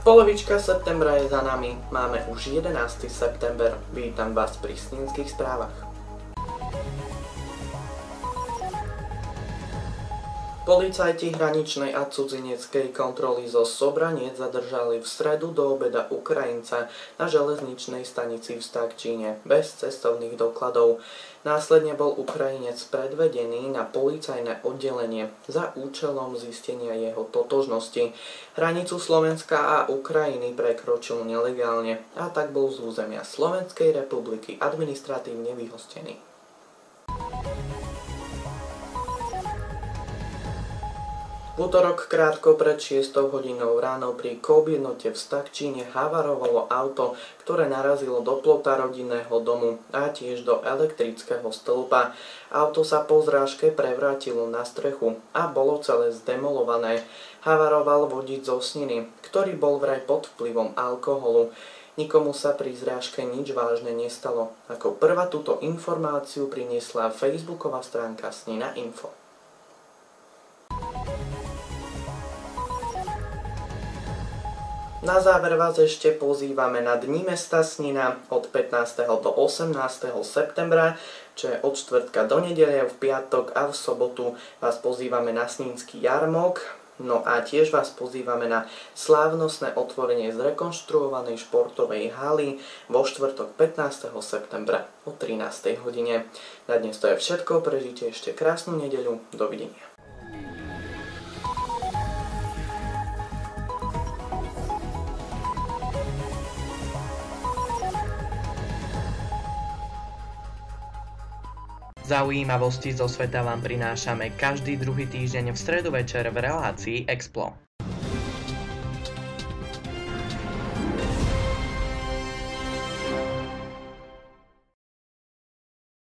Polovička septembra je za nami, máme už 11. september. Vítam vás pri Snínskych správach. Policajti hraničnej a cudzineckej kontroly zo Sobraniec zadržali v stredu do obeda Ukrajinca na železničnej stanici v Stakčíne bez cestovných dokladov. Následne bol Ukrajinec predvedený na policajné oddelenie za účelom zistenia jeho totožnosti. Hranicu Slovenska a Ukrajiny prekročil nelegálne a tak bol z územia Slovenskej republiky administratívne vyhostený. V útorok krátko pred 6 hodinou ráno pri Kobjednote v Stakčíne havarovalo auto, ktoré narazilo do plota rodinného domu a tiež do elektrického stĺpa. Auto sa po zrážke prevrátilo na strechu a bolo celé zdemolované. Havaroval vodič zo Sniny, ktorý bol vraj pod vplyvom alkoholu. Nikomu sa pri zrážke nič vážne nestalo. Ako prvá túto informáciu priniesla facebooková stránka Snina Info. Na záver vás ešte pozývame na Dni mesta Snina od 15. do 18. septembra, čo je od štvrtka do nedele, v piatok a v sobotu vás pozývame na Snínsky jarmok. No a tiež vás pozývame na slávnostné otvorenie zrekonštruovanej športovej haly vo štvrtok 15. septembra o 13. hodine. Na dnes to je všetko, prežite ešte krásnu nedeľu, dovidenia. Zaujímavosti zo sveta vám prinášame každý druhý týždeň v stredu večer v relácii Explo.